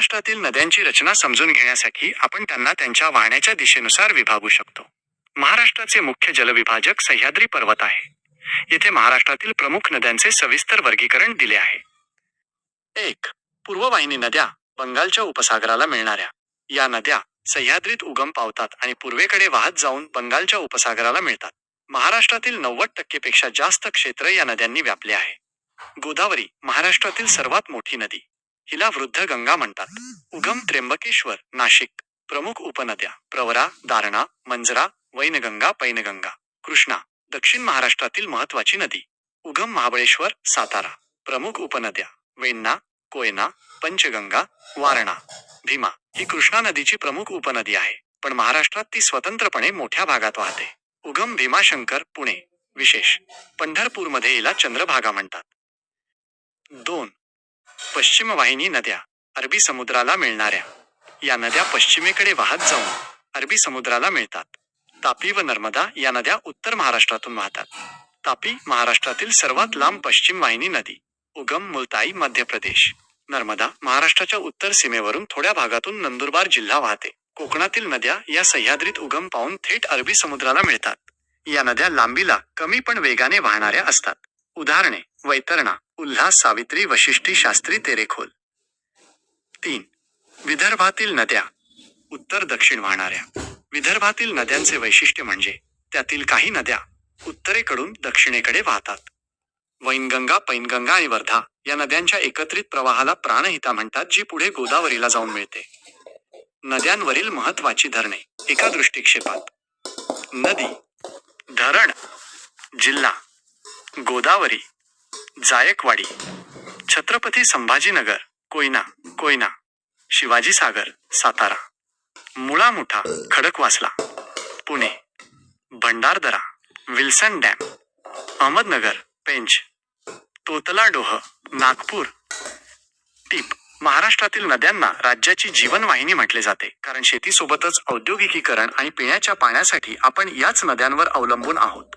महाराष्ट्रातील नद्यांची रचना समजून घेण्यासाठी आपण त्यांना त्यांच्या वाहण्याच्या दिशेनुसार विभागू शकतो. महाराष्ट्राचे मुख्य जलविभाजक सह्याद्री पर्वत आहे. येथे महाराष्ट्रातील प्रमुख नद्यांचे सविस्तर वर्गीकरण दिले आहे. 1. पूर्ववाहिनी नद्या, बंगालच्या उपसागराला मिळणाऱ्या. या नद्या सह्याद्रीत उगम पावतात आणि पूर्वेकडे वाहत जाऊन बंगालच्या उपसागराला मिळतात. महाराष्ट्रातील 90% पेक्षा जास्त क्षेत्र या नद्यांनी व्यापले आहे. गोदावरी, महाराष्ट्रातील सर्वात मोठी नदी. हिला वृद्ध गंगा म्हणतात. उगम त्र्यंबकेश्वर, नाशिक. प्रमुख उपनद्या प्रवरा, दारणा, मंजरा, वैनगंगा, पैनगंगा. कृष्णा, दक्षिण महाराष्ट्रातील महत्त्वाची नदी. उगम महाबळेश्वर, सातारा. प्रमुख उपनद्या वेण्णा, कोयना, पंचगंगा, वारणा. भीमा ही कृष्णा नदीची प्रमुख उपनदी आहे, पण महाराष्ट्रात ती स्वतंत्रपणे मोठ्या भागात वाहते. उगम भीमाशंकर, पुणे. विशेष, पंढरपूरमध्ये हिला चंद्रभागा म्हणतात. 2. पश्चिम वाहिनी नद्या, अरबी समुद्राला मिळणाऱ्या. या नद्या पश्चिमेकडे वाहत जाऊन अरबी समुद्राला मिळतात. तापी व नर्मदा या नद्या उत्तर महाराष्ट्रातून वाहतात. तापी महाराष्ट्रातील सर्वात लांब पश्चिम वाहिनी नदी. उगम मुलताई, मध्य प्रदेश. नर्मदा महाराष्ट्राच्या उत्तर सीमेवरून थोड्या भागातून नंदुरबार जिल्हा वाहते. कोकणातील नद्या या सह्याद्रीत उगम पावून थेट अरबी समुद्राला मिळतात. या नद्या लांबीला कमी पण वेगाने वाहणाऱ्या असतात. उदाहरणे वैतरणा, उल्हास, सावित्री, वशिष्ठी, शास्त्री, तेरेखोल. 3. विदर्भातील नद्या, उत्तर दक्षिण वाहणाऱ्या. विदर्भातील नद्यांचे वैशिष्ट्य म्हणजे त्यातील काही नद्या उत्तरेकडून दक्षिणेकडे वाहतात. वैनगंगा, पैनगंगा आणि वर्धा या नद्यांच्या एकत्रित प्रवाहाला प्राणहिता म्हणतात, जी पुढे गोदावरीला जाऊन मिळते. नद्यांवरील महत्त्वाची धरणे एका दृष्टिक्षेपात. नदी, धरण, जिल्हा. गोदावरी, जायकवाडी, छत्रपती संभाजीनगर, कोयना. शिवाजी सागर, सातारा. मुळा मुठा, खडकवासला, पुणे. Bhandardara, Wilson dam, Ahmednagar, Pench. तोतला डोह, नागपूर. टीप: महाराष्ट्रातील नद्यांना राज्याची जीवनवाहिनी म्हटले जाते, कारण शेतीसोबतच औद्योगिकीकरण आणि पिण्याच्या पाण्यासाठी आपण याच नद्यांवर अवलंबून आहोत.